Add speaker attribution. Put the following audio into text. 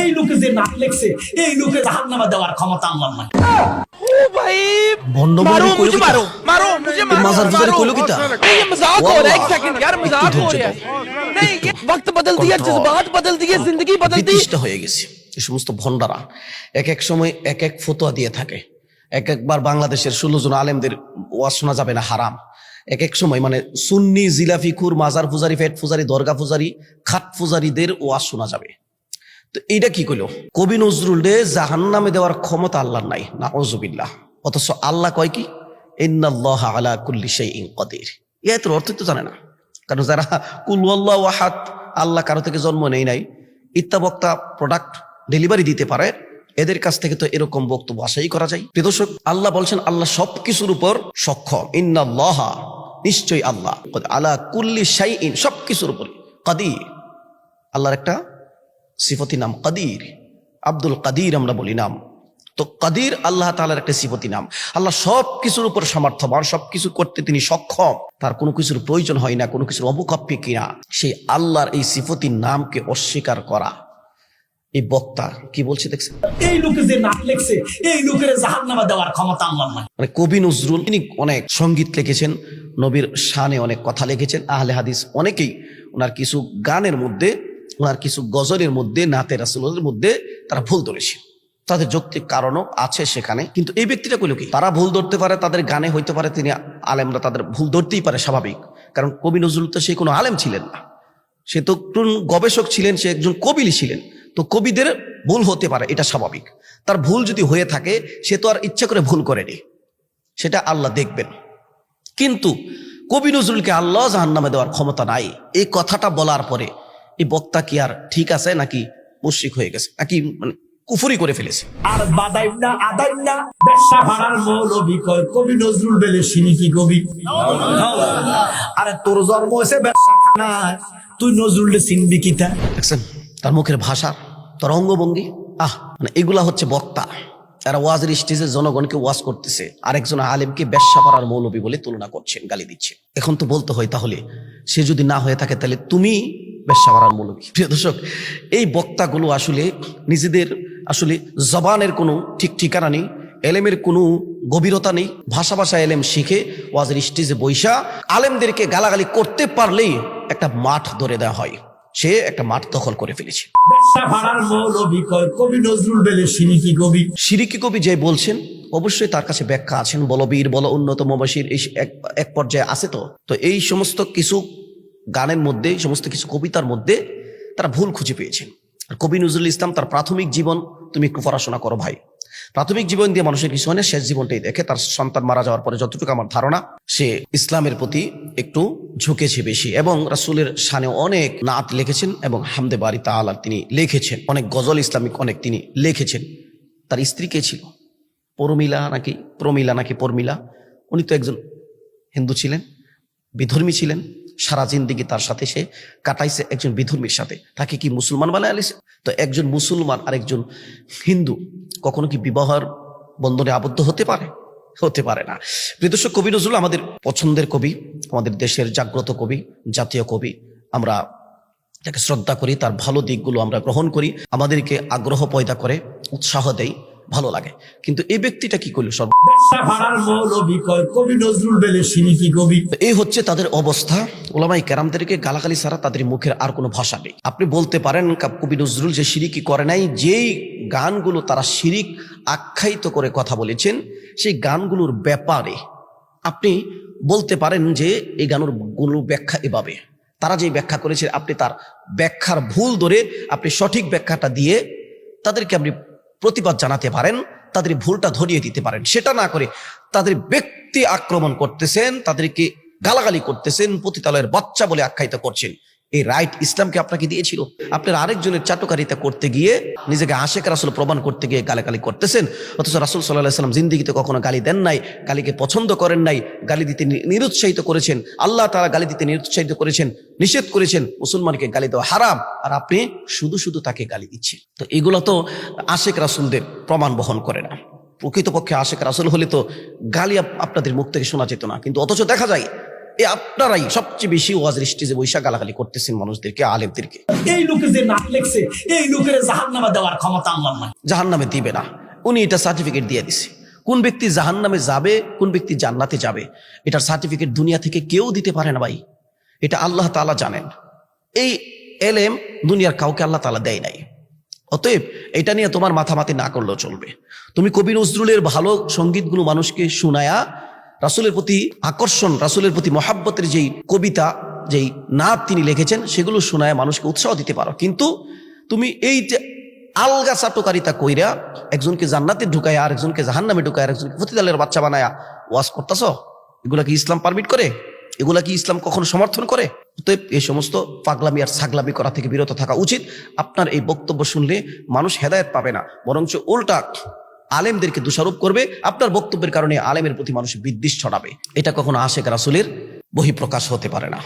Speaker 1: এই লোকে যে নাক লেখছে এই লোকে জাহান্নামে দেওয়ার ক্ষমতা আল্লাহর নাই।
Speaker 2: ओ भाई
Speaker 3: বন্ধ
Speaker 2: मारो
Speaker 3: করে
Speaker 2: मुझे मारो मारो मुझे मारो
Speaker 3: माजर गुजर
Speaker 2: मारो।
Speaker 3: कोलो किता?
Speaker 2: नहीं ये मजाक हो रहा है एक सेकंड यार मजाक हो रहा है नहीं ये वक्त बदल दिया जज्बात बदल दिए जिंदगी बदल दी
Speaker 3: বিতৃষ্ণ হয়ে গেছে এই সমস্ত ভণ্ডারা এক এক সময় এক এক ফতোয়া দিয়ে থাকে। এক একবার বাংলাদেশের 16 জন আলেমদের ওয়াজ শোনা যাবে না হারাম। এক এক সময় মানে সুন্নি জিলাফিকুর মাজার পূজারি ফেট পূজারি দরগা পূজারি খাট পূজারীদের ওয়াজ শোনা যাবে। তো এইটা কি কইলো কবি নজরুল রে জাহান্নামে দেওয়ার ক্ষমতা আল্লাহর নাই, নাউজুবিল্লাহ। অথচ আল্লাহ কয় কি ইন্নাল্লাহা আলা কুল্লি শাইইন কাদির। এর অর্থ তো জানে না, কারণ যারা কুল আল্লাহু আহাদ আল্লাহ কারো থেকে জন্ম নেই নাই ইত্যাবক্তা প্রোডাক্ট ডেলিভারি দিতে পারে, এদের কাছ থেকে তো এরকম বক্তব্য আশাই করা যায়। প্রিয় দর্শক, আল্লাহ বলছেন আল্লাহ সবকিছুর উপর সক্ষম। ইন্নাল্লাহা নিশ্চয়ই আল্লাহ আলা কুল্লি শাইইন সবকিছুর উপর কাদির। আল্লাহর একটা সিফতি নাম কাদির, আব্দুল কাদির আমরা বলি নাম। তো কাদির আল্লাহ তাআলার একটা সিফতি নাম। আল্লাহ সব কিছুর উপর সামর্থ্যবান, সবকিছু করতে তিনি সক্ষম, তার কোনো কিছুর প্রয়োজন হয় না, কোনো কিছুর অবকাপ্য কিনা। সেই আল্লাহর এই সিফতির নামকে অস্বীকার করা, এই বক্তা কি বলছে দেখছেন?
Speaker 1: এই লোকে যে নাক লেখছে এই লোকের জাহান্নামে দেওয়ার ক্ষমতা আল্লাহর নাই।
Speaker 3: মানে কবি নজরুল তিনি অনেক সঙ্গীত লিখেছেন, নবীর শানে অনেক কথা লিখেছেন। আহলে হাদিস অনেকেই ওনার কিছু গানের মধ্যে, ওনার কিছু গজলের মধ্যে, নাতে রাসূলের মধ্যে তারা ভুল ধরেছে। তাদের যৌক্তিক কারণও আছে সেখানে, কিন্তু এই ব্যক্তিটা কইল কি তারা ভুল ধরতে পারে, তাদের গানে হইতে পারে, তিনি আলেমরা তাদের ভুল ধরতেই পারে, স্বাভাবিক। কারণ কবি নজরুল তো সে কোনো আলেম ছিলেন না, সে তো একজন গবেষক ছিলেন, সে একজন কবি ছিলেন। তো কবিদের ভুল হতে পারে, এটা স্বাভাবিক। তার ভুল যদি হয়ে থাকে সে তো আর ইচ্ছা করে ভুল করেনি, সেটা আল্লাহ দেখবেন। কিন্তু কবি নজরুলকে আল্লাহ জাহান্নামে দেওয়ার ক্ষমতা নাই, এই কথাটা বলার পরে এই বক্তা কি আর ঠিক আছে নাকি মুশরিক হয়ে গেছে, নাকি মানে কুফরি করে ফেলেছে?
Speaker 1: আর বাদাইম না আদাইম না ব্যবসা ভাড়ার মৌলবী কয় কবি নজরুল বেলে সিনি কি কবি। আরে তোর জন্ম হয়েছে ব্যবসা খানা, তুই নজরুল চিনবি কিতা?
Speaker 3: দেখছেন তার মুখের ভাষা, তার অঙ্গভঙ্গি, মানে এগুলা হচ্ছে বক্তা। তারা ওয়াজের স্টেজে জনগণকে ওয়াজ করতেছে, আরেকজন আলেমকে ব্যবসা পাড়ার মৌলবী বলে তুলনা করছেন, গালি দিচ্ছে। এখন তো বলতে হয় তাহলে সে যদি না হয়ে থাকে তাহলে তুমি ব্যবসা পাড়ার মৌলবী। প্রিয় দর্শক, এই বক্তাগুলো আসলে নিজেদের আসলে জবানের কোনো ঠিক ঠিকানা নেই, এলেমের কোনো গভীরতা নেই। ভাষা এলেম শিখে ওয়াজের স্টেজে বৈশা আলেমদেরকে গালাগালি করতে পারলেই একটা মাঠ ধরে দেওয়া হয়, সে একটা মাঠ দখল করে ফেলেছে।
Speaker 1: ব্যবসা ভাড়ার মৌলবী কয় কবি নজরুল বেলে সিনি কি কবি।
Speaker 3: শিরিকি কবি যে বলছেন অবশ্যই তার কাছে ব্যাখ্যা আছেন, বলবীর বল উন্নত মুবাশির এই এক পর্যায়ে আছে। তো এই সমস্ত কিছু গানের মধ্যে, সমস্ত কিছু কবিতার মধ্যে তারা ভুল খুঁজে পেয়েছেন। আর কবি নজরুল ইসলাম তার প্রাথমিক জীবন, তুমি একটু পড়াশোনা করো ভাই, প্রাথমিক জীবন দিয়ে মানুষের কিছু হয় না, শেষ জীবনটাই দেখে। তার সন্তান মারা যাওয়ার পরে যতটুকু আমার ধারণা সে ইসলামের প্রতি একটু ঝুঁকেছে বেশি, এবং রাসূলের শানে অনেক নাত লিখেছেন এবং হামদে বারি তাআলা তিনি লিখেছেন, অনেক গজল ইসলামিক অনেক তিনি লিখেছেন। তার স্ত্রী কে ছিল? প্রমিলা নাকি পরমিলা, উনি তো একজন হিন্দু ছিলেন, বিধর্মী ছিলেন। সারা জিন্দিগি তার সাথে সে কাটাইছে একজন বিধর্মীর সাথে, তাকে কি মুসলমান বানায় আলিছে? তো একজন মুসলমান আর একজন হিন্দু কখনো কি বিবাহের বন্ধনে আবদ্ধ হতে পারে? হতে পারে না। প্রিয় দর্শক, কবি নজরুল আমাদের পছন্দের কবি, আমাদের দেশের জাগ্রত কবি, জাতীয় কবি। আমরা যাকে শ্রদ্ধা করি, তার ভালো দিকগুলো আমরা গ্রহণ করি, আমাদেরকে আগ্রহ পয়দা করে, উৎসাহ দেয়, ভালো লাগে। কিন্তু এই ব্যক্তিটা কি করলো?
Speaker 1: ব্যবসা ভাড়ার মৌলবী কয় কবি নজরুল বেলে সিনি কি কবি।
Speaker 3: এই হচ্ছে তাদের অবস্থা। ওলামাই কেরামদেরকে গালাগালি ছাড়া তাদের মুখের আর কোনো ভাষা নেই। আপনি বলতে পারেন কবি নজরুল যে শিরিকি করে নাই, যেই গানগুলো তারা শিরিক আখ্যায়িত করে কথা বলেছেন সেই গানগুলোর ব্যাপারে আপনি বলতে পারেন যে এই গানগুলো ব্যাখ্যা এভাবে, তারা যে ব্যাখ্যা করেছে আপনি তার ব্যাখ্যার ভুল ধরে আপনি সঠিক ব্যাখ্যাটা দিয়ে তাদেরকে আপনি প্রতিবাদ জানাতে পারেন, তাদের ভুলটা ধরিয়ে দিতে পারেন। সেটা না করে তাদের ব্যক্তি আক্রমণ করতেছেন, তাদেরকে গালাগালি করতেছেন, পতিতালয়ের বাচ্চা বলে আখ্যায়িত করছেন। এই রাইট ইসলামকে আপনাকে দিয়েছিল? আপনার আরেকজনের চাটুকারিতা করতে গিয়ে, নিজেকে আশেক রাসূল প্রমাণ করতে গিয়ে গালাগালি করতেছেন, অথচ রাসূল সাল্লাল্লাহু আলাইহি ওয়াসাল্লাম জিন্দেগিতে কখনো গালি দেন নাই, গালিকে পছন্দ করেন নাই, গালি দিতে নিরুৎসাহিত করেছেন। আল্লাহ তাআলা গালি দিতে নিরুৎসাহিত করেছেন, নিষেধ করেছেন, মুসলমানকে গালি দেওয়া হারাম, আর আপনি শুধু তাকে গালি দিচ্ছেন। তো এগুলো তো আশেক রাসূলদের প্রমাণ বহন করে না। প্রকৃতপক্ষে আশেক রাসূল হলে তো গালি আপনাদের মুখ থেকে শোনা যেত না। কিন্তু অথচ দেখা যায় এই আপনারাই সবচেয়ে বেশি ওয়াজের স্টেজে বৈশা গালাগালি করতেছেন মানুষদেরকে, আলেমদেরকে।
Speaker 1: এই লোকে যে নাক লেখছে এই লোকের জাহান্নামে দেওয়ার ক্ষমতা আল্লাহর নাই।
Speaker 3: জাহান্নামে দিবে না, উনি এটা সার্টিফিকেট দিয়ে দিছে। কোন ব্যক্তি জাহান্নামে যাবে, কোন ব্যক্তি জান্নাতে যাবে, এটার সার্টিফিকেট দুনিয়া থেকে কেউ দিতে পারে না ভাই, এটা আল্লাহ তাআলা জানেন। এই এলেম দুনিয়ার কাউকে আল্লাহ তাআলা দেয় নাই। অতএব এটা নিয়ে তোমার মাথামাতি না করলেও চলবে। তুমি কবি নজরুলের ভালো সঙ্গীতগুলো মানুষকে শুনায়া রাসূলের প্রতি আকর্ষণ, রাসূলের প্রতি মহাব্বতের যেই কবিতা, যেই নাত তিনি লিখেছেন, সেগুলো শোনায় মানুষকে উৎসাহ দিতে পারো। কিন্তু তুমি এই যে আলগা চাটুকারিতা কইরা একজনকে জান্নাতে ঢুকায় আর একজনকে জাহান্নামে ঢুকায় আর একজনকে পতিতালের বাচ্চা বানায়া ওয়াজ করতেছ, এগুলা কি ইসলাম পারমিট করে? এগুলা কি ইসলাম কখনো সমর্থন করে? অতএব এই সমস্ত পাগলামি আর ছাগলামি করা থেকে বিরত থাকা উচিত। আপনার এই বক্তব্য শুনলে মানুষ হেদায়েত পাবে না, বরঞ্চ উল্টা আলেমদেরকে দোষারোপ করবে। আপনার বক্তব্যের কারণে আলেমের প্রতি মানুষ বিদ্বেষ ছড়াবে। এটা কখনো আশেক রাসূলের বহিঃপ্রকাশ হতে পারে না।